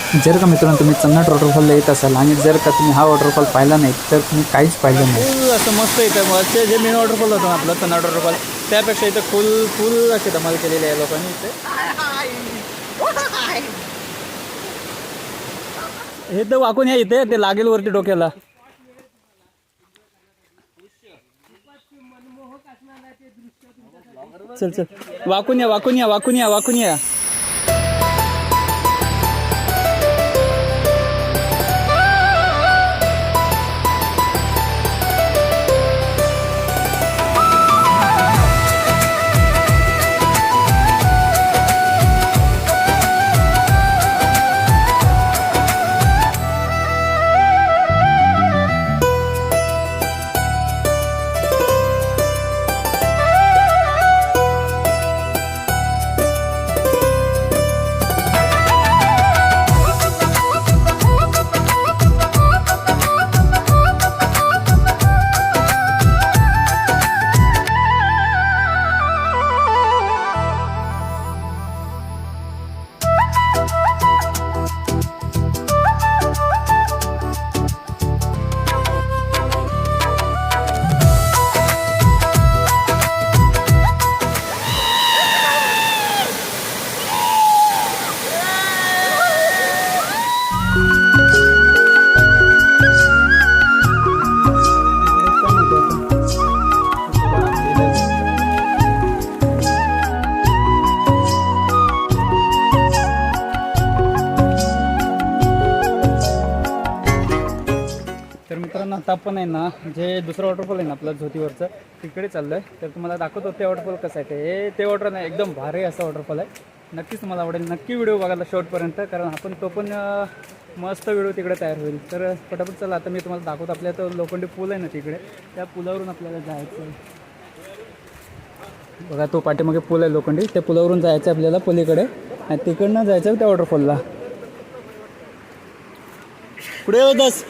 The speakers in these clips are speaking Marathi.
जर का मित्रांनो तुम्ही चन्नाट वॉटरफॉलला येत असाल आणि जर का तुम्ही हा वॉटरफॉल पाहिला नाही तर तुम्ही काहीच पाहिलं नाही. फुल असं मस्त इथं मस्त जे मेन वॉटरफॉल होतं आपलं चन्नाट वॉटरफॉल त्यापेक्षा इथं फुल असे धमाल केलेली आहे लोकांनी इथे. हे तर वाकून या इथे ते लागेल वरती डोक्याला. चल चल वाकून या. तर मित्रांनो आता आपण आहे ना जे दुसरं वॉटरफॉल आहे ना आपलं झोतीवरचं तिकडे चाललं आहे. तर तुम्हाला दाखवतो ते वॉटरफॉल कसं आहे ते वॉटर नाही एकदम भारी असा वॉटरफॉल आहे. नक्कीच तुम्हाला आवडेल. नक्की व्हिडिओ बघायला शेवटपर्यंत कारण आपण तो पण मस्त व्हिडिओ तिकडे तयार होईल. तर पटापट चला आता मी तुम्हाला दाखवतो. आपल्या तो लोखंडी पूल आहे ना तिकडे त्या पुलावरून आपल्याला जायचं आहे. बघा तो पाठीमागे पूल आहे लोखंडी त्या पुलावरून जायचं आहे आपल्याला पलीकडे आणि तिकडनं जायचं आहे त्या वॉटरफॉलला. पुढे होतच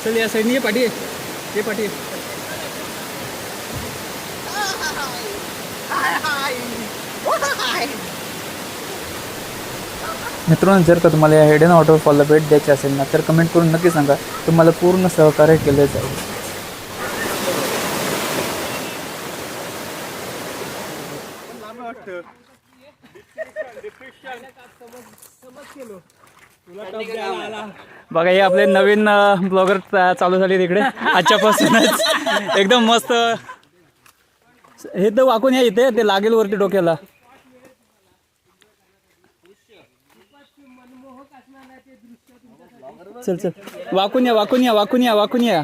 चल या साईडनी ये पाठी मित्रांनो जर का तुम्हाला या हिडन वॉटरफॉलला भेट द्यायची असेल ना तर कमेंट करून नक्की सांगा. तुम्हाला पूर्ण सहकार्य केलं जाईल. बघा हे आपले नवीन ब्लॉगर चालू झाले तिकडे आजच्यापासूनच एकदम मस्त. हे तर वाकून या इथे ते लागेल वरती डोक्याला. चल वाकून या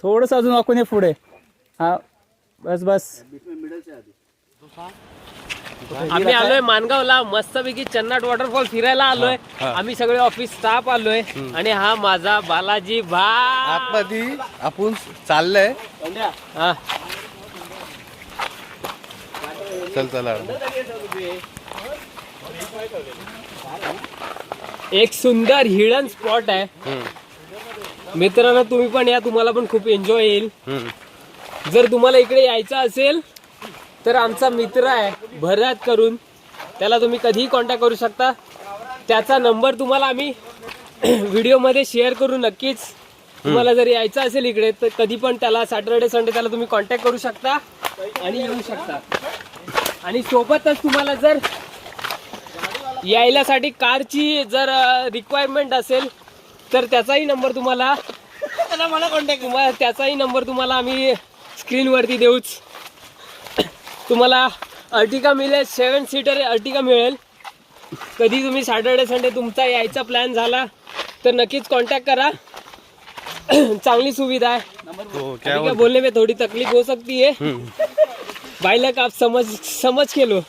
थोडस अजून वाकून या पुढे. हा बस आम्ही आलोय मानगावला मस्तपैकी चन्नाट वॉटरफॉल फिरायला आलोय. आम्ही सगळे ऑफिस स्टाफ आलोय आणि हा माझा बालाजी आतमध्ये आपण चाललंय. हा चला एक सुंदर हिडन स्पॉट आहे मित्रांनो. तुम्ही पण या तुम्हाला पण खूप एन्जॉय येईल. जर तुम्हाला इकडे यायचं असेल तर आमचा मित्र आहे भरत करून त्याला तुम्ही कधीही कॉन्टॅक्ट करू शकता. त्याचा नंबर तुम्हाला आम्ही व्हिडिओमध्ये शेअर करू. नक्कीच तुम्हाला जर यायचं असेल इकडे तर कधी पण त्याला सॅटर्डे संडे त्याला तुम्ही कॉन्टॅक्ट करू शकता आणि येऊ शकता. आणि सोबतच तुम्हाला जर यायल्यासाठी कारची जर रिक्वायरमेंट असेल तर त्याचाही नंबर तुम्हाला आम्ही स्क्रीनवरती देऊच. तुम्हाला अर्टिका मिळेल 7 सीटर अर्टिका मिळेल. कधी तुम्ही सॅटर्डे संडे तुमचा यायचा प्लॅन झाला तर नक्कीच कॉन्टॅक्ट करा. चांगली सुविधा है. क्या बोलने में थोड़ी तकलीफ हो सकती है भाई लोग आप समझ के लो.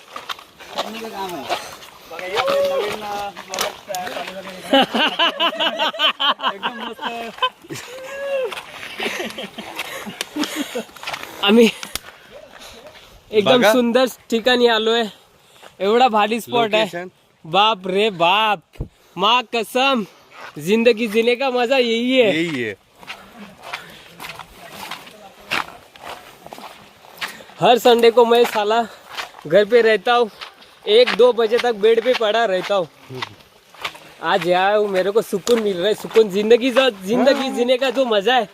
आम्ही एकदम सुंदर ठिकाणी आलोय. एवढा भारी स्पॉट आहे. बाप रे बाप, माँ कसम जिंदगी जीने का मजा यही है. हर संडे को मैं साला घर पे रहता हूँ, 1-2 बजे तक बेड पे पड़ा रहता हूँ। आज यहाँ हूँ, मेरे को सुकून मिल रहा है, सुकून। जिंदगी जीने का जो मजा है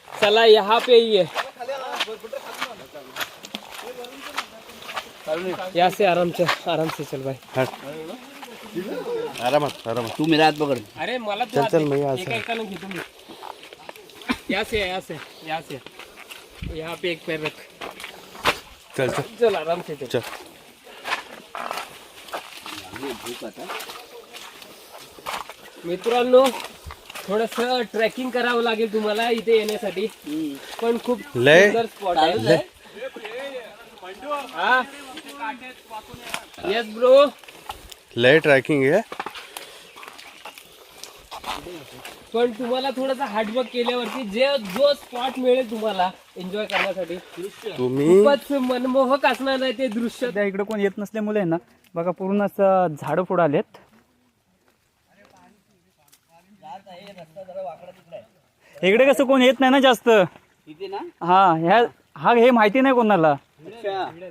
चला यहाँ पे ही है। यहाँ से आराम से चल भाई। आरामात आरामात. तू मेरा हात पकड. अरे मला चल चल मैं यहाँ से. एका घेतो मी। यहाँ से यहाँ पे एक पैर रख। चल चल चल आराम से चल। चल. मित्रांनो, थोडस ट्रेकिंग करावं लागेल तुम्हाला इथे येण्यासाठी, पण खूप लय- सुंदर स्पॉट आहे। हा येस ब्रो, लय ट्रॅकिंग आहे. पण तुम्हाला थोडासा हार्डवर्क केल्यावरती जो स्पॉट मिळेल तुम्हाला एन्जॉय करण्यासाठी तुम्ही खूपच मनमोहक असणार आहे ते दृश्य। सध्या इकडे कोण येत नसल्यामुळे आहे ना बघा पूर्ण असं झाडं पुढं आलेत। इकडे कसं कोण येत नाही ना जास्त। हा हे माहिती नाही कोणाला।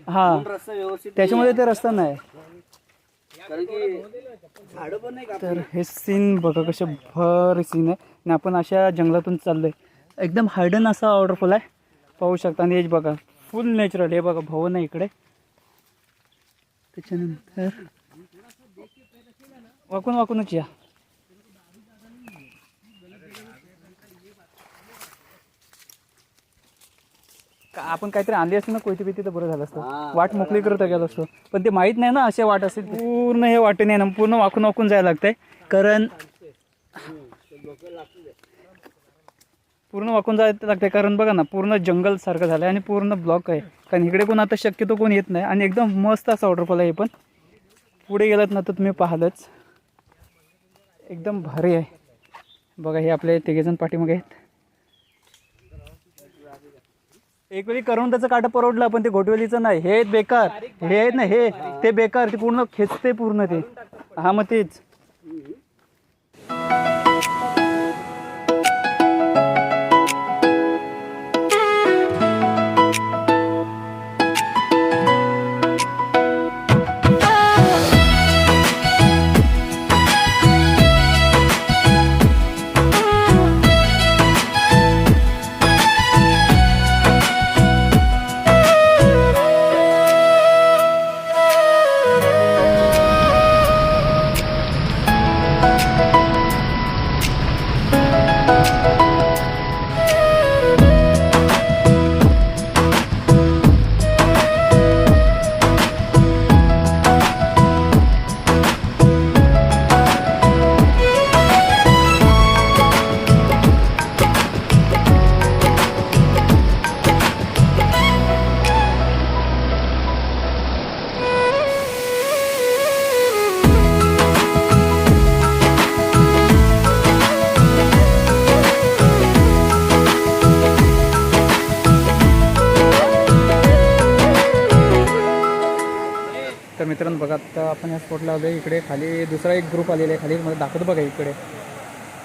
हा त्याच्यामुळे ते रस्ता नाही। तर हे सीन बघा कसे भर सीन आहे आणि आपण अशा जंगलातून चाललोय। एकदम हायडन असा वॉटरफॉल आहे, पाहू शकता। आणि हे बघा फुल नॅचरल, हे बघा भवन आहे इकडे। त्याच्यानंतर वाकूनच या। आपण काहीतरी आणली असते ना कोयती बिती तर बरं झालं असतं। वाट मोकळी करत गेलो असतो, पण ते माहित नाही ना असे वाट असेल। पूर्ण हे वाटेने ना पूर्ण वाकून जायला लागतंय, कारण पूर्ण वाकून जायला लागतंय। कारण बघा ना पूर्ण जंगल सारखं झालंय आणि पूर्ण ब्लॉक आहे। कारण इकडे कोण आता शक्यतो कोण येत नाही आणि एकदम मस्त असा वॉटरफॉल आहे। हे पण पुढे गेलात ना तर तुम्ही पाहालच, एकदम भारी आहे। बघा हे आपले तिघेजण पाठीमागे आहेत। एक वेळी करून त्याचं काटा परवडलं, पण ते घोटवेलीचं नाही, हे बेकार। हे आहेत ना हे ते बेकार, ते पूर्ण खेचते पूर्ण ते। हा मग तेच तर मित्रांनो बघा आता आपण या स्पॉटला आलो आहे। इकडे खाली दुसरा एक ग्रुप आलेला आहे, खाली मला दाखवतो बघा इकडे।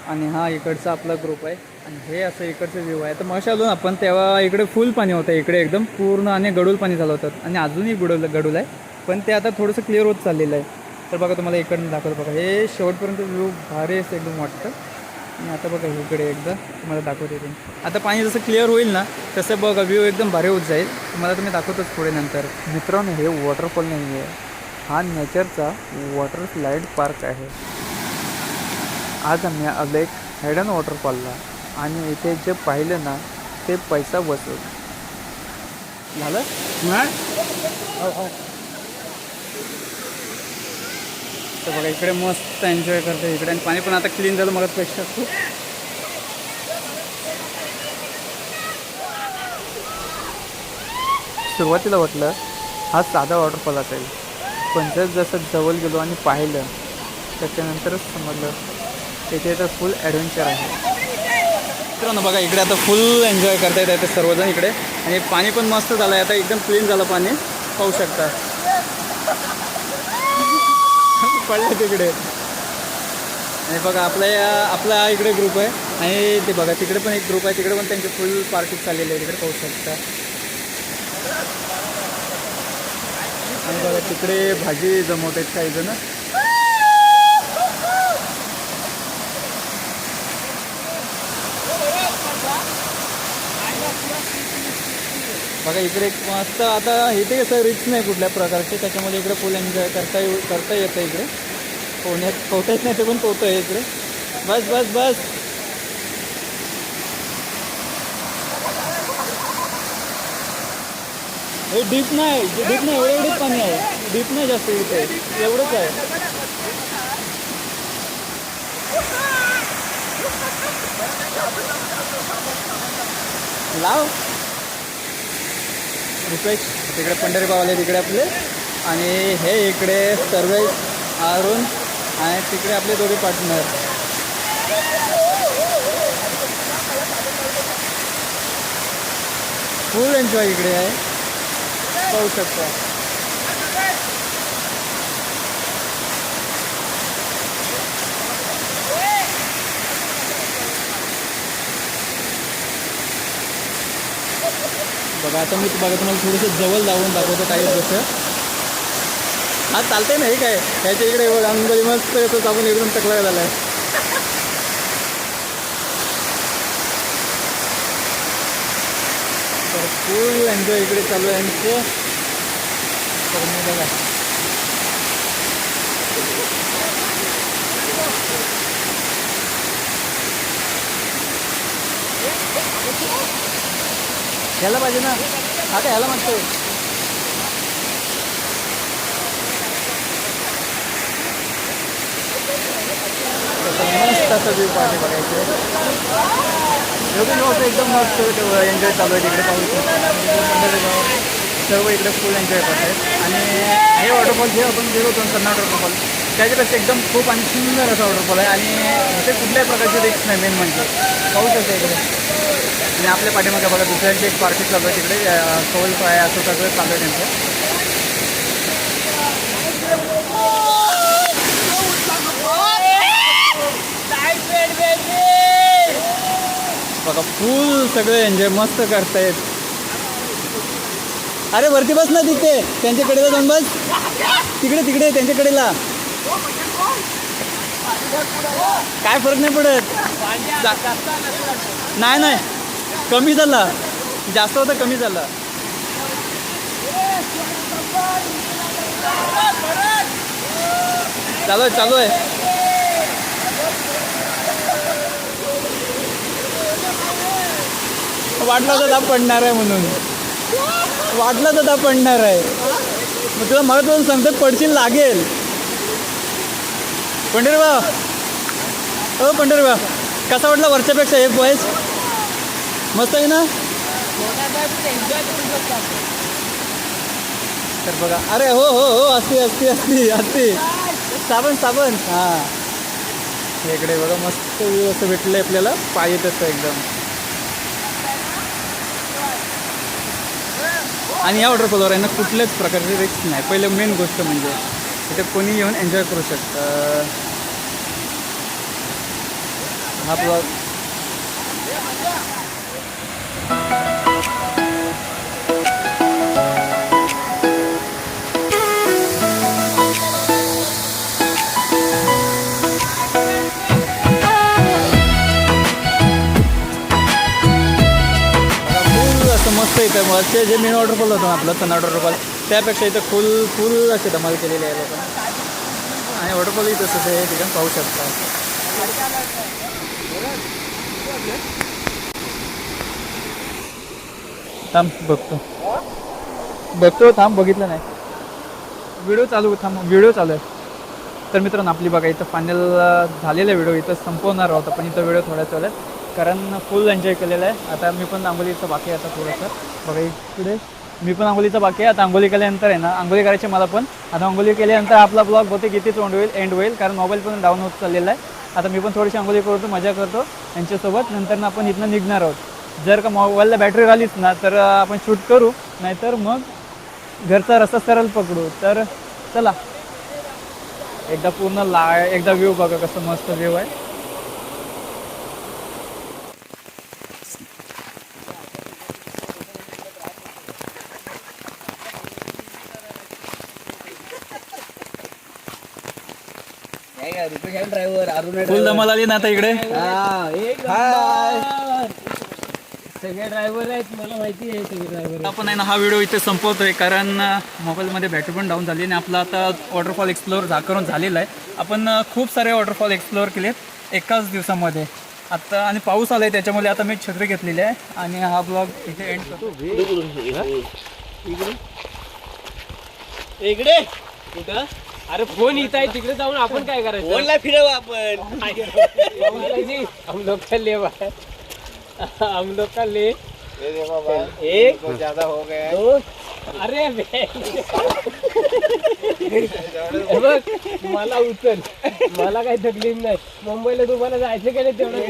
आणि हा इकडचा आपला ग्रुप आहे आणि हे असं इकडचं व्ह्यू आहे। तर मग आलो ना आपण तेव्हा इकडे फुल पाणी होतं इकडे एकदम पूर्ण, आणि गडूल पाणी झालं होतं आणि अजूनही गडूल आहे, पण ते आता थोडंसं क्लिअर होत चाललेलं आहे। तर बघा तुम्हाला इकडनं दाखवतो बघा, हे शेवटपर्यंत व्ह्यू भारी असं एकदम वाटतं। आणि आता बघा इकडे एकदा तुम्हाला दाखवते ते। आता पाणी जसं क्लिअर होईल ना तसं बघा व्ह्यू एकदम भारी होत जाईल, तुम्हाला तुम्ही दाखवतोच पुढे नंतर। मित्रांनो हे वॉटरफॉल नाही आहे, हा नेचरचा वॉटर स्लाईड पार्क आहे। आज आम्ही आलो एक हायडन वॉटरफॉलला आणि इथे जे पाहिलं ना ते पैसा वसूल झालं। तर बघा इकडे मस्त एन्जॉय करतो इकडे, आणि पाणी पण आता क्लीन झालं मगाचपेक्षा खूप। सुरुवातीला वाटलं हा साधा वॉटरफॉल असेल, पण जसं जवळ गेलो आणि पाहिलं त्याच्यानंतरच समजलं तिथे तर फुल ॲडव्हेंचर आहे। मित्रांनो बघा इकडे आता फुल एन्जॉय करता येत आहे सर्वजण इकडे, आणि पाणी पण मस्त झालं आहे, आता एकदम क्लीन झालं पाणी, पाहू शकता पडलं तिकडे। आणि बघा आपला इकडे ग्रुप आहे, आणि ते बघा तिकडे पण एक ग्रुप आहे, तिकडे पण त्यांची फुल पार्टी चाललेली आहे, तिकडे पाहू शकता। आणि बघा तिकडे भाजी जमवत आहेत काही जण. बघा इकडे एक मस्त, आता इथे कसं रिच नाही कुठल्या प्रकारचे, त्याच्यामुळे इकडे फुल एन्जॉय करता येतं इकडे. पोहता येत नाही ते पण पोहतं आहे इकडे. बस बस बस. हे डीप नाही एवढंच पाणी आहे, डीप नाही जास्त इथे, एवढंच आहे. लाव रुपेश. तिकडे पंढरी बाबाले तिकडे आपले, आणि हे इकडे सर्वेश, अरुण, आणि तिकडे आपले दोघे पार्टनर. फुल एन्जॉय इकडे आहे, पाहू शकता. बघा आता मी तुम्हाला थोडंसं जवळ लावून दाखवतो काही जसं. हा चालतंय नाही काय, त्याच्या इकडे अंगली मस्त येतो, आपण एकदम टकला झाला आहे. तर फुल एन्जॉय इकडे चालू आहे आमचं. तर बघा ह्याला पाहिजे ना, आता ह्याला मागतोय. मस्त असं व्ह्यू पाहिजे बघायचं. एकदम मस्त एन्जॉय चालू आहे तिकडे, पाहू शकतो. सर्व इकडे फुल एन्जॉय करत आहेत. आणि हे वॉटरफॉल जे आपण गेलो होतो कर्नाटक वॉटरफॉल, त्याच्यापेक्षा एकदम खूप आणि सुंदर असा वॉटरफॉल आहे. आणि इथे कुठल्याही प्रकारची रिस्क नाही, मेन म्हणजे पाहू शकतो इकडे. आणि आपल्या पाठीमागे बघा दुसऱ्यांची एक पार्टी चालू आहे तिकडे, कौल फ्राय असं सगळं चालू आहे त्यांचं. बघा फुल सगळे एन्जॉय मस्त करतायत. अरे वरती बस ना तिथे, त्यांच्याकडे जाऊन बस, तिकडे त्यांच्याकडेला. काय फरक नाही पडत. नाही कमी झाला, जास्त होतं कमी झालं. चालू आहे. वाटलं तर दाब पडणार आहे म्हणून, वाटलं तर दाब पडणार आहे. मग तुला मला तुला सांगतो पडशील लागेल. पंढरीबा, हो पंढरीबा, कसा वाटला वरच्यापेक्षा हे बॉयज? मस्त आहे ना. तर बघा, अरे हो हो हो, असते साबण. हां इकडे बघा मस्त असं भेटलं आपल्याला, पाहिजे तसं एकदम. आणि या वॉटरफॉलवर आहे ना कुठल्याच प्रकारची रिस्क नाही. पहिलं मेन गोष्ट म्हणजे इथे कोणी येऊन एन्जॉय करू शकतं. हा ब्लॉग मस्त इथं मस्त. जे मेन वॉटरफॉल होतं आपलं कर्नाटक वॉटरफॉल, त्यापेक्षा इथं फुल असे धमाल केलेले आहे लोकांनी. आणि वॉटरफॉल इथं तसं हे ठिकाण पाहू शकता. थांब बघतो थांब, बघितलं नाही. व्हिडिओ चालू आहे. तर मित्रांनो आपली बघा इथं फायनल झालेला व्हिडिओ इथं संपवणार होता, पण इथं व्हिडिओ थोड्या चालू आहे कारण फुल एन्जॉय केलेला आहे. आता मी पण आंघोलीचं बाकी आहे. आता थोडंसं बघा इकडे मी पण आंघोलीचं बाकी आहे. आता आंघोली केल्यानंतर आहे ना, आंघोली करायची मला पण. आता आंघोली केल्यानंतर आपला ब्लॉग बहुतेक इथेच एंड होईल कारण मोबाईल पण डाऊन होत चाललेला आहे. आता मी पण थोडीशी आंघोली करतो, मजा करतो त्यांच्यासोबत. नंतर ना आपण इथनं निघणार आहोत. जर का मोबाईलला बॅटरी राहिलीच ना तर आपण शूट करू, नाहीतर मग घरचा रस्ता सरळ पकडू. तर चला एकदा पूर्ण एकदा व्ह्यू बघा कसं मस्त व्ह्यू आहे. फुल धमाल आली ना आता इकडे. सगळे ड्रायव्हर आहेत, मला माहिती आहे सगळे ड्रायव्हर. आपण आहे ना हा व्हिडिओ इथे संपवतोय, कारण मोबाईलमध्ये बॅटरी पण डाऊन झाली आणि आपला आता वॉटरफॉल एक्सप्लोअर करून झालेला आहे. आपण खूप सारे वॉटरफॉल एक्सप्लोअर केलेत एकाच दिवसामध्ये. आता आणि पाऊस आला आहे त्याच्यामुळे आता मी छत्री घेतलेली आहे आणि हा ब्लॉग इथे एंड करतो. इकडे कुठं? अरे फोन इथं आहे, तिकडे जाऊन आपण काय करायचं? फोनला फिरव आपण. हम लोग का ले भाई, हम लोग का ले. एक ज्यादा हो गया. दो. अरे बघ, मला उचल, मला काही तकलीफ नाही. मुंबईला तुम्हाला जायचं का नाही तेवढं?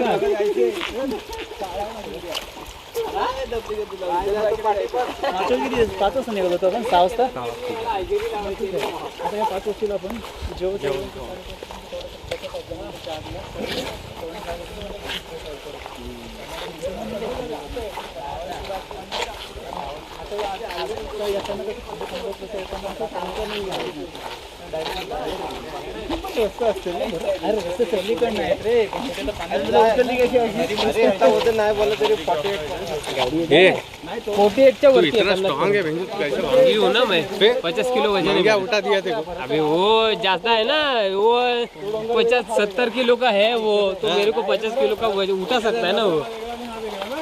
पाच वाजता निघालो होतो आपण, 6 वाजता. आता या 5 वाजता आपण जेवण च्या वरती इतना स्ट्रांग है बहन, तू कैसे भाग हूँ ना मैं. 50 किलो वजन क्या है. उठा दिया तेरे को? अबे वो ज्यादा है ना, वो 50-70 किलो का है वो, तो मेरे को 50 किलो का वजन उठा सकता है ना वो.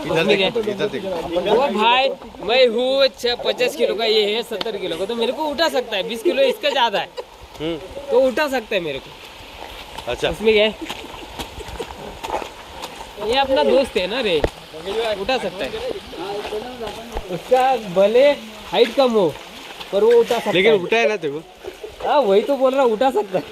इधर देखो, इधर देखो. वो भाई मैं हूँ 50 किलो का, ये है 70 किलो का, तो मेरे को उठा सकता है. 20 किलो इसका ज्यादा है तो उठा सकता है मेरे को. अच्छा, उसमें क्या है, ये अपना दोस्त है ना रे, उठा सकता है. उसका भले हाइट कम हो पर वो उठा सकता लेकिन है. उठा है ना तेरे को? हाँ वही तो बोल रहा, उठा सकता है.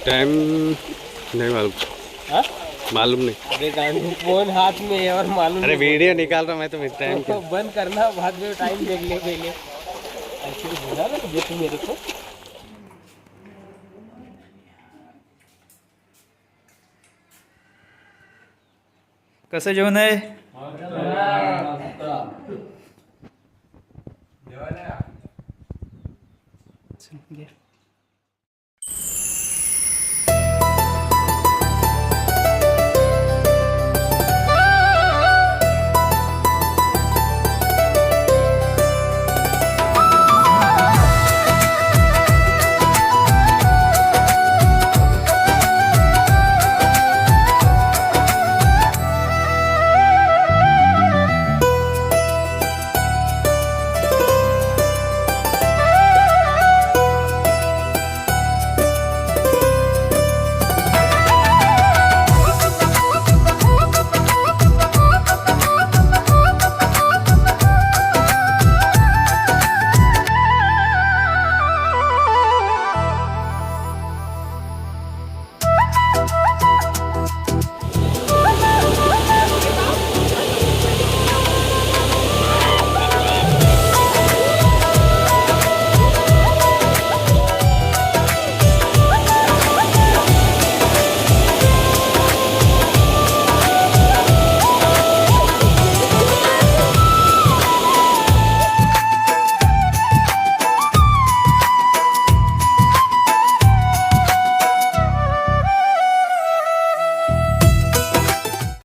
टाइम नहीं मालूम. हाँ? मालूम नहीं. अरे गांधी फोन हाथ में है और मालूम अरे नहीं. वीडियो निकाल रहा मैं, तो मेरे टाइम तो बंद करना, बाद में टाइम देख ले पहले. ऐसे बोला ना तुझे, तू मेरे को. कसं जेवण आहे? चल, घे.